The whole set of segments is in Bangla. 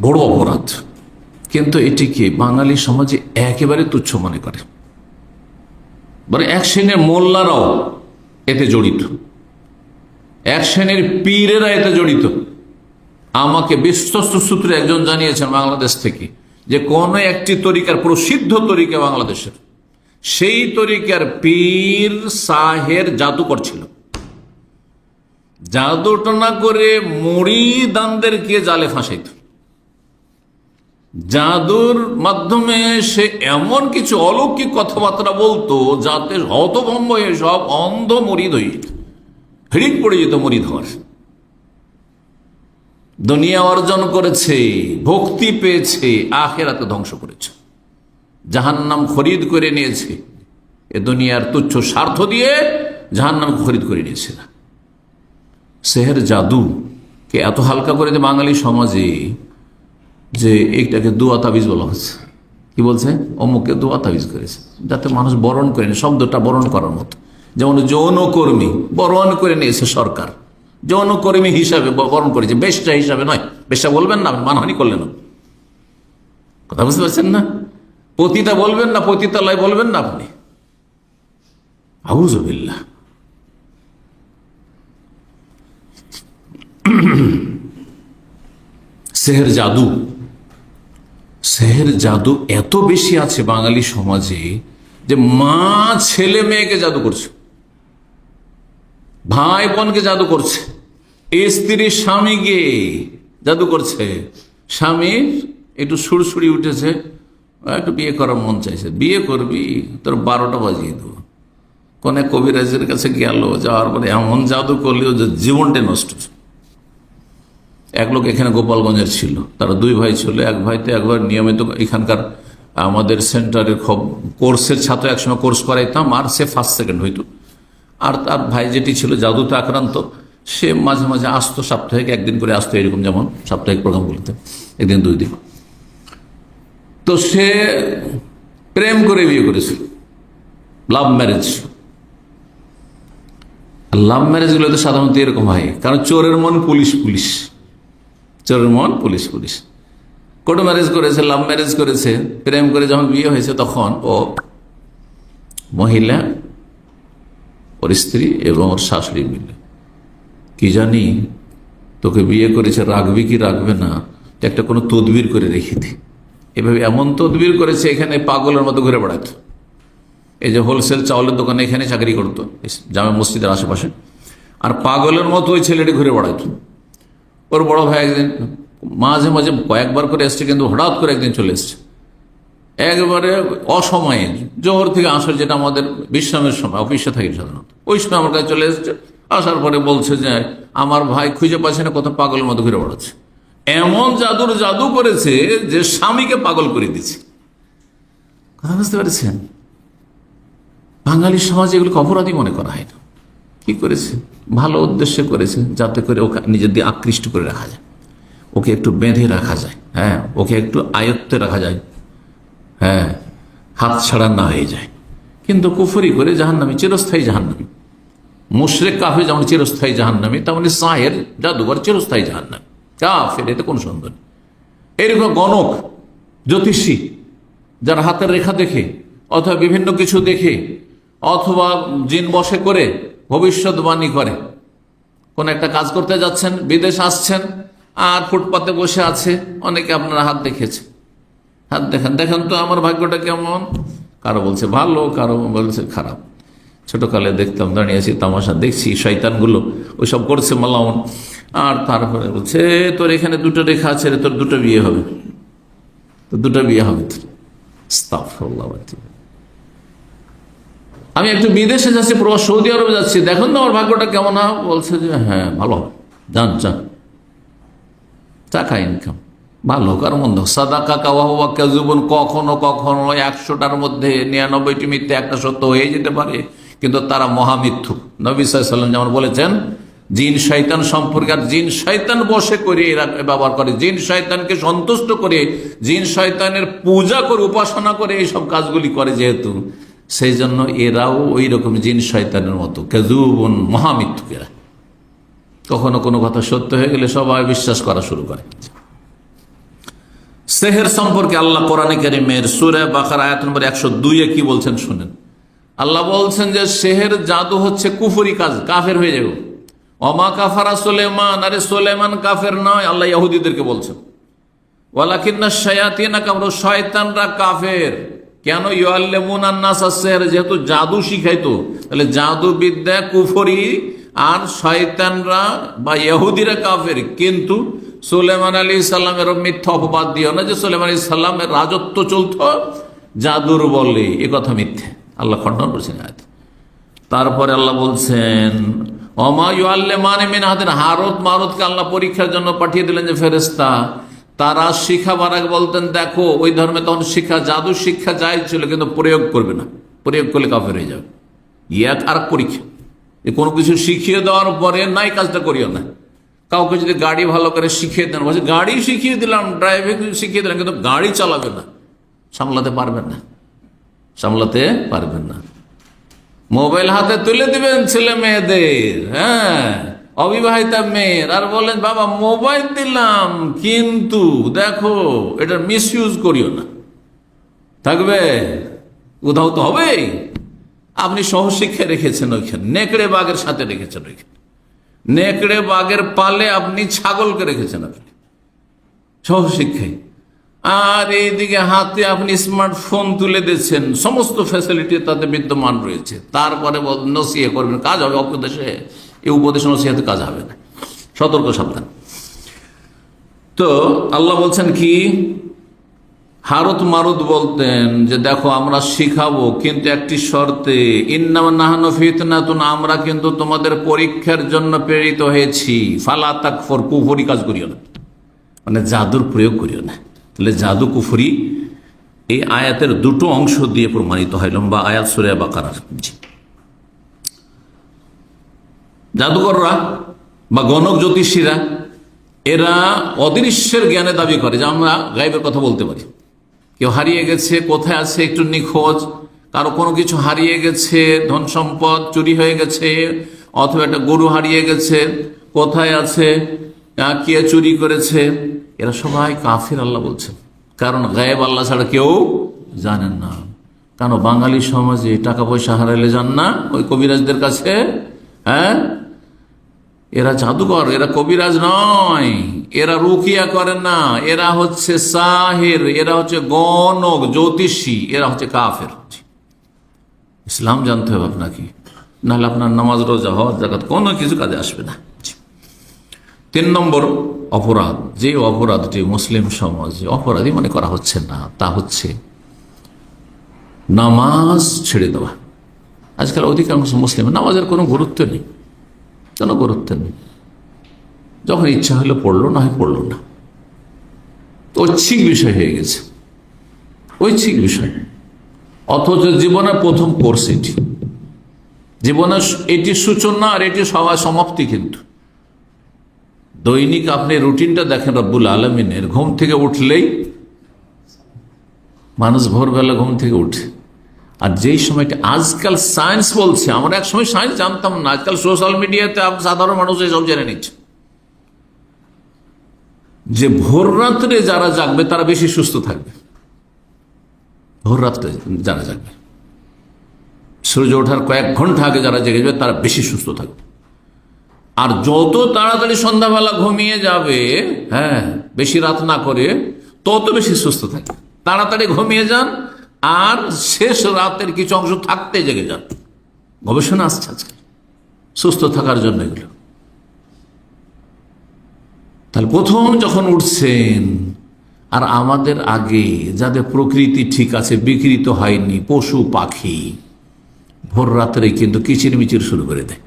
বড় অপরাধ, কিন্তু এটিকে বাঙালি সমাজে একেবারে তুচ্ছ মনে করে। মানে এক শ্রেণীর মোল্লারাও এতে জড়িত, এক শ্রেণীর পীরেরা এতে জড়িত। আমাকে বিশ্বস্ত সূত্রে একজন জানিয়েছেন বাংলাদেশ থেকে যে কোন একটি তরিকার, প্রসিদ্ধ তরিকা বাংলাদেশের, সেই তরিকার পীর সাহের জাদু করছিল। জাদুটনা করে মুরিদানদেরকে জালে ফাঁসাইত। জাদুর মাধ্যমে সে এমন কিছু অলৌকিক কথাবার্তা বলতো যাতে হতভম্ব হয়ে সব অন্ধ মরিদ হয়ে যেত, হিড়িক পড়ে যেত মরিদ হওয়ার। দুনিয়া অর্জন করেছে, ভক্তি পেয়েছে, আখেরাতে ধ্বংস করেছে, জাহান্নাম খরিদ করে নিয়েছে। এ দুনিয়ার তুচ্ছ স্বার্থ দিয়ে জাহান্নাম খরিদ করে নিয়েছে। সেহের জাদুকে এত হালকা করে যে বাঙালি সমাজে, যে এইটাকে দোয়া তাবিজ বলা হচ্ছে। কি বলছে? অমুককে দোয়া তাবিজ করেছে, যাতে মানুষ বরণ করে নেয়, শব্দটা বরণ করার মতো। যেমন যৌনকর্মী বরণ করে নিয়েছে সরকার, যৌনকর্মী হিসাবে বরণ করেছে, বেশ্যা হিসাবে নয়। বেশ্যা বলবেন না, মানহানি করলেন না, কথা বুঝতে পারছেন না? পতিতা বলবেন না, পতিতালয় বলবেন না আপনি। আউযুবিল্লাহ। সেহের জাদু, সেহের জাদু এত বেশি আছে বাঙালি সমাজে যে মা ছেলে মেয়েকে জাদু করছে, ভাই বোনকে জাদু করছে, স্ত্রী স্বামীকে জাদু করছে। স্বামীর একটু সুরসুরি উঠেছে, একটু বিয়ে করার মন চাইছে, বিয়ে করবি, তোর 12টা বাজিয়ে দেবো। কোন এক কবিরাজের কাছে গেল, যাওয়ার পরে এমন জাদু করলেও যে জীবনটা নষ্ট। এক লোক এখানে গোপালগঞ্জের ছিল, তারা 2 ভাই ছিল। এক ভাইতে একবার নিয়মিত এখানকার আমাদের সেন্টারের কোর্সের ছাত্র, একসময় কোর্স করাইতাম, আর সে ফার্স্ট সেকেন্ড হইতো। আর তার ভাই যেটি ছিল জাদুতে আক্রান্ত, সে মাঝে মাঝে আসতো, সাপ্তাহিক একদিন করে আসতো, এরকম যেমন সাপ্তাহিক প্রোগ্রামগুলোতে 1 দিন 2 দিন। তো সে প্রেম করে বিয়ে করেছিল, লাভ ম্যারেজ। লাভ ম্যারেজ গুলো তো সাধারণত এরকম হয়, কারণ চোরের মন পুলিশ পুলিশ, চোরের মন পুলিশ পুলিশ। কোর্ট ম্যারেজ করেছে, লাভ ম্যারেজ করেছে, প্রেম করে যখন বিয়ে হয়েছে তখন ও মহিলা, ওর স্ত্রী এবং ওর শাশুড়ি মিলে, কি জানি তোকে বিয়ে করেছে, রাখবি কি রাখবে না, একটা কোনো তদবির করে রেখে দি। এভাবে এমন তদবির করেছে, এখানে পাগলের মতো ঘুরে বেড়াতো। এই যে হোলসেল চাউলের দোকানে এখানে চাকরি করতো, জামে মসজিদের আশেপাশে, আর পাগলের মতো ওই ছেলেটি ঘুরে বেড়াতো। ওর বড় ভাই একদিন মাঝে মাঝে কয়েকবার করে এসছে, কিন্তু হঠাৎ করে একদিন চলে এসছে একবারে অসময়ে, জোহর থেকে আসর, যেটা আমাদের বিশ্রামের সময়, অফিসে থাকি সাধারণত, ওই সময় আমার কাছে চলে এসছে। আসার পরে বলছে যে আমার ভাই খুঁজে পাচ্ছে না, কত পাগলের মতো ঘুরে বেড়াচ্ছে। এমন জাদু করেছে যে স্বামীকে পাগল করে দিচ্ছে। কথা বুঝতে পারছেন? বাঙালি সমাজে এগুলোকে অপরাধী মনে করা হয় না। কি করেছে? ভালো উদ্দেশ্যে করেছে, যাতে করে ওকে নিজের দিয়ে আকৃষ্ট করে রাখা যায়, ওকে একটু বেঁধে রাখা যায়, হ্যাঁ, ওকে একটু আয়ত্তে রাখা যায়, হ্যাঁ, হাত ছাড়া না হয়ে যায়। কিন্তু কুফরি করে জাহান্নামী, চিরস্থায়ী জাহান্নামী। মুশরিক কাফের যেমন চিরস্থায়ী জাহান্নামী, তেমনি সাহের জাদুঘর চিরস্থায়ী জাহান্নামী। কাফের, এতে কোন সন্দেহ নেই। এরকম গণক, জ্যোতিষী, যারা হাতের রেখা দেখে অথবা বিভিন্ন কিছু দেখে অথবা জিন বশে করে ভবিষ্যৎবাণী করে, কোন একটা কাজ করতে যাচ্ছেন, বিদেশ আসছেন, আর ফুটপাতে বসে আছে, অনেকে আপনারা হাত দেখেছে, হাত দেখেন, দেখেন তো আমার ভাগ্যটা কেমন। কারো বলছে ভালো, কারো বলছে খারাপ। ছোটকালে দেখতাম, দাঁড়িয়েছি, তামাশা দেখছি, শয়তানগুলো ওইসব করছে মালাউন। আর তারপরে বলছে তোর এখানে 2টো রেখা আছে, তোর 2টো বিয়ে হবে, তো 2টো বিয়ে হবে তোর। আস্তাগফিরুল্লাহ। আমি একটু বিদেশে যাচ্ছি, প্রবাস, সৌদি আরবে যাচ্ছি, দেখুন না আমার ভাগ্যটা কেমন হবে। বলছে যে হ্যাঁ ভালো হবে, যান যান, টাকা ইনকাম ভালো হোক আর মন্দ হোক, সাদাকা কাওয়া কাযুবুন, কখনো কখনো 100টার মধ্যে 99টি মিথ্যে, একটা সত্য হয়ে যেতে পারে, কিন্তু তারা মহামিথ্যুক। নবী সাল্লাল্লাহু আলাইহি ওয়াসাল্লাম যেমন বলেছেন, জিন শয়তান সম্পর্কে, আর জিন শয়তান বশে করে এরা ব্যবহার করে, জিন শয়তানকে সন্তুষ্ট করে, জিন শয়তানের পূজা করে, উপাসনা করে এইসব কাজগুলি করে, যেহেতু সেই জন্য এরাও ওই রকম জিন শয়তানের মতো কাযুবুন, মহামিথ্যুকেরা। কখনো কোনো কথা সত্য হয়ে গেলে সবাই বিশ্বাস করা শুরু করে। সেহের সম্পর্কে আল্লাহ কোরআনে কারীমের সূরা বাকারা আয়াত নম্বর 102-এ কি বলছেন শুনেন। আল্লাহ বলছেন যে সেহের জাদু হচ্ছে কুফরি কাজ, কাফের হয়ে যাবে। ওমা কাফারা সুলাইমান, আরে সুলাইমান কাফের নয়, আল্লাহ ইহুদিদেরকে বলছেন। ওয়ালাকিন্না শায়াতিনা কাফারু, শয়তানরা কাফের। কেন? ইউআল্লিমুনান নাসা সিহর, যেহেতু জাদু শিখাইতো, তাহলে জাদু বিদ্যা কুফরি, আর শয়তানরা বা ইহুদিরা কাফের। কিন্তু সুলাইমান আলাইহিস সালামের মিথ্যা অপবাদ দিও না যে সুলাইমান আলাইহিস সালামের রাজত্ব চলতো জাদুর বলে, এ কথা মিথ্যে, আল্লাহ খণ্ডন করছেন আয়াত। তারপরে আল্লাহ বলছেন ওমা ইউআল্লিমানি মিন আহাদিন, হারুত মারুতকে আল্লাহ পরীক্ষার জন্য পাঠিয়ে দিলেন যে ফেরেশতা, তারা শিখাবার আগে বলতেন দেখো ওই ধর্মে তখন শিক্ষা, জাদু শিক্ষা যায় ছিল, কিন্তু প্রয়োগ করবে না, প্রয়োগ করলে কাফের হয়ে যাবে। এক আর পরীক্ষা, কোনো কিছু শিখিয়ে দেওয়ার পরে নাই কাজটা করিও না। কাউকে যদি গাড়ি ভালো করে শিখিয়ে দেন, বলছে গাড়ি শিখিয়ে দিলাম, ড্রাইভিং শিখিয়ে দিলাম, কিন্তু গাড়ি চালাবে না, সামলাতে পারবেন না, সামলাতে পারবেন না। মোবাইল হাতে তুলে দিবেন ছেলে মেয়েদের, হ্যাঁ, অবিবাহিতা মেয়ের, আর বলেন বাবা মোবাইল দিলাম, কিন্তু দেখো এটার মিস ইউজ করিও না, থাকবে, উধাও তো হবেই। আপনি সহশিক্ষা রেখেছেন ওইখানে, নেকড়ে বাঘের সাথে রেখেছেন ওইখানে, নেকড়ে বাঘের পালে আপনি ছাগলকে রেখেছেন, আপনি সহশিক্ষায়। আর এইদিকে হাতে আপনি স্মার্টফোন তুলে দিচ্ছেন, সমস্ত ফ্যাসিলিটি তাতে বিদ্যমান রয়েছে, তারপরে নসিহত করবেন, কাজ হবে উপদেশে, এই উপদেশ নসিহতে কাজ হবে না, সতর্ক সাবধান। তো আল্লাহ বলছেন কি, হারুত মারুত বলতেন যে দেখো আমরা শিখাবো, কিন্তু একটি শর্তে, ইন্নামা নাহনু ফিতনাতুন, আমরা কিন্তু তোমাদের পরীক্ষার জন্য প্রেরিত হয়েছি, ফালা তাকফুর, কুফরি কাজ করিও না, মানে জাদুর প্রয়োগ করিও না। তাহলে জাদু কুফরি এই আয়াতের দুটো অংশ দিয়ে প্রমাণিত হয়, লম্বা আয়াত সূরা বাকারার। জাদুকররা বা গণক জ্যোতিষীরা, এরা অদৃশ্যের জ্ঞানে দাবি করে যে আমরা গায়েবের কথা বলতে পারি। কেউ হারিয়ে গেছে, কোথায় আছে একটু নিখোঁজ, কারো কোনো কিছু হারিয়ে গেছে, ধন সম্পদ চুরি হয়ে গেছে, অথবা একটা গরু হারিয়ে গেছে, কোথায় আছে, কে চুরি করেছে, এরা সবাই কাফির আল্লাহ বলছেন। কারণ গায়েব আল্লাহ ছাড়া কেউ জানেন না। কেন? বাঙালি সমাজে টাকা পয়সা হারাইলে যান না ওই কবিরাজদের কাছে, হ্যাঁ, এরা জাদুকর, এরা কবিরাজ নয়, এরা রুকিয়া করে না, এরা হচ্ছে সাহের, এরা হচ্ছে গণক জ্যোতিষী, এরা হচ্ছে কাফের। ইসলাম জানতে হবে আপনাকে, নাহলে আপনার নামাজ রোজা হওয়ার জাকাত কোনো কিছু কাজে আসবে না। 3 নম্বর অপরাধ, যে অপরাধটি মুসলিম সমাজে অপরাধী মনে করা হচ্ছে না, তা হচ্ছে নামাজ ছেড়ে দেওয়া। আজকাল অধিকাংশ মুসলিম নামাজের কোনো গুরুত্ব নেই, কোনো গুরুত্ব নেই, যখন ইচ্ছা হলো পড়লো, না হয় পড়লো না, ঐচ্ছিক বিষয় হয়ে গেছে, ঐচ্ছিক বিষয়। অথচ জীবনের প্রথম কোর্স এটি, জীবনের এটি সূচনা আর এটি সবার সমাপ্তি। কিন্তু দৈনিক আপনি রুটিনটা দেখেন রব্বুল আলমিনের, ঘুম থেকে উঠলেই মানুষ ভোরবেলা ঘুম থেকে উঠে, আর যেই সময়টা আজকাল সায়েন্স বলছে, আমরা এক সময় সায়েন্স জানতাম না, আজকাল সোশ্যাল মিডিয়াতে সাধারণ মানুষ এসব জেনে নিচ্ছে যে ভোর রাত্রে যারা জাগবে তারা বেশি সুস্থ থাকবে। ভোর রাত্রে যারা জাগবে, সূর্য ওঠার কয়েক ঘন্টা আগে যারা জেগে যাবে তারা বেশি সুস্থ থাকবে। আর যত তাড়াতাড়ি সন্ধ্যাবেলা ঘুমিয়ে যাবে, হ্যাঁ, বেশি রাত না করে, তত বেশি সুস্থ থাকবে। তাড়াতাড়ি ঘুমিয়ে যান, আর শেষ রাতের কিছু অংশ থাকতে জেগে যান। গবেষণা আসছে আজকে সুস্থ থাকার জন্য এগুলো। তাহলে প্রথম যখন উঠছেন, আর আমাদের আগে যাদের প্রকৃতি ঠিক আছে, বিকৃত হয়নি, পশু পাখি, ভোর রাত্রে কিন্তু কিচিরমিচির শুরু করে দেয়,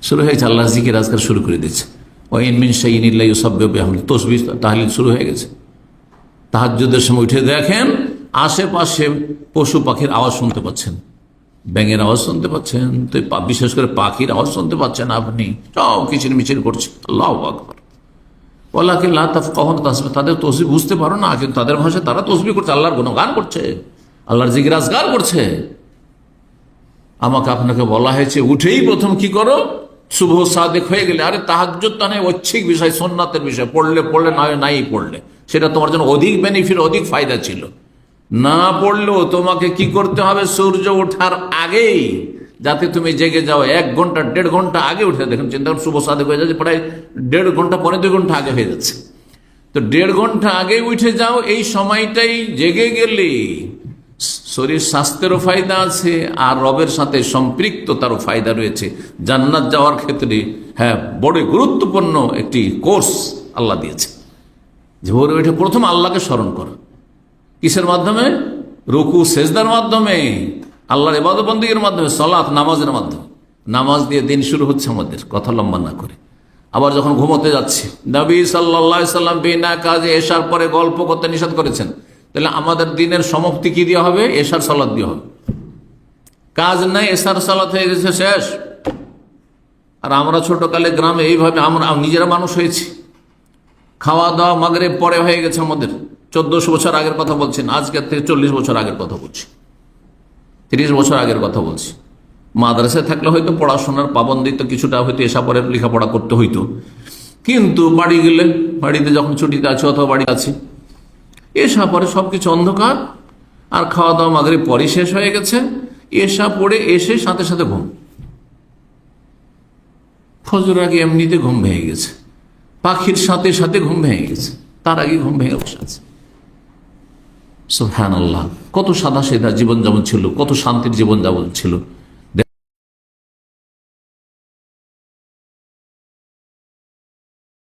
শুরু হয়েছে, আল্লাহ জিকির আজকাল শুরু করে দিচ্ছে, ওয়াইন মিন শাইইন ইল্লা ইউসাব্বিহু বিহামদিহি, তাসবিহ তাহলিল শুরু হয়ে গেছে। তাহাজ্জুদের সময় উঠে দেখেন আশেপাশে পশু পাখির আওয়াজ শুনতে পাচ্ছেন, ব্যাঙের আওয়াজ শুনতে পাচ্ছেন, তো বিশেষ করে পাখির আওয়াজ শুনতে পাচ্ছেন, আপনি সব কিচিরমিচির করছে। আল্লাহু আকবার। ওয়ালাকিন লা তাফকাহুনা তাসবিহ, তাদের তসবিহ বুঝতে পারো না, কিন্তু তাদের ভাষায় তারা তসবিহ করছে, আল্লাহর গুণগান করছে, আল্লাহর জিকির আজকার করছে। আমাকে আপনাকে বলা হয়েছে উঠেই প্রথম কি করো, সুবহ সাদেক হয়ে গেলে, আরে তাহাজ্জুদ তো নয়, ঐচ্ছিক বিষয়, সুন্নাতের বিষয়, পড়লে পড়লে, না হয় নাই পড়লে, সেটা তোমার জন্য অধিক বেনিফিট, অধিক ফায়দা ছিল। না পড়লেও তোমাকে কি করতে হবে, সূর্য ওঠার আগেই যাতে তুমি জেগে যাও, 1 ঘন্টা 1.5 ঘন্টা আগে উঠে। দেখুন চিন্তা করুন, শুভ সাদেক হয়ে যাচ্ছে প্রায় 1.5 ঘন্টা, 2.25 ঘন্টা আগে হয়ে যাচ্ছে। তো 1.5 ঘন্টা আগে উঠে যাও। এই সময়টাই জেগে গেলে শরীর স্বাস্থ্যেরও ফায়দা আছে, আর রবের সাথে সম্পৃক্ততারও ফায়দা রয়েছে। জান্নাত যাওয়ার ক্ষেত্রে হ্যাঁ বড় গুরুত্বপূর্ণ একটি কোর্স আল্লাহ দিয়েছে। ভোরে উঠে প্রথম আল্লাহকে স্মরণ করা, কিসের মাধ্যমে? রুকু সেজদার মাধ্যমে, আল্লাহর ইবাদত বন্দেগীর মাধ্যমে, সালাত নামাজের মাধ্যমে। নামাজ দিয়ে দিন শুরু হচ্ছে আমাদের, কথা লম্বা না করে। আবার যখন ঘুমোতে যাচ্ছি, নবী সাল্লাল্লাহু আলাইহি সাল্লাম বিনা কাজে এশার পরে গল্প করতে নিষেধ করেছেন। তাহলে আমাদের দিনের সমাপ্তি কি দিয়ে হবে? এশার সালাত দিয়ে হবে। কাজ নাই, এশার সালাত হয়ে গেছে, শেষ। আর আমরা ছোটকালে গ্রামে এইভাবে আমরা নিজেরা মানুষ হয়েছি, খাওয়া দাওয়া মাগরিব পরে হয়ে গেছে আমাদের। 1400 বছর আগের কথা বলছেন, আজকের থেকে 40 বছর আগের কথা বলছি, 30 বছর আগের কথা বলছি। মাদ্রাসায় থাকলে হয়তো পড়াশোনার পাবন্দি তো কিছুটা হয়তো এসা পরে লেখাপড়া করতে হইতো, কিন্তু বাড়ি গেলে, বাড়িতে যখন ছুটিতে আছে অথবা বাড়ি আছে, এসা পরে সবকিছু অন্ধকার, আর খাওয়া দাওয়া মাগরিব পরে শেষ হয়ে গেছে। এসা পড়ে এসে সাথে সাথে ঘুম, ফজর আগে এমনিতে ঘুম ভেঙে গেছে, পাখির সাথে সাথে ঘুম ভেঙে গেছে, তার আগে ঘুম ভেঙে বসে আছে। সুবহানাল্লাহ, কত সাদা সেদা জীবনযাপন ছিল, কত শান্তির জীবনযাপন ছিল।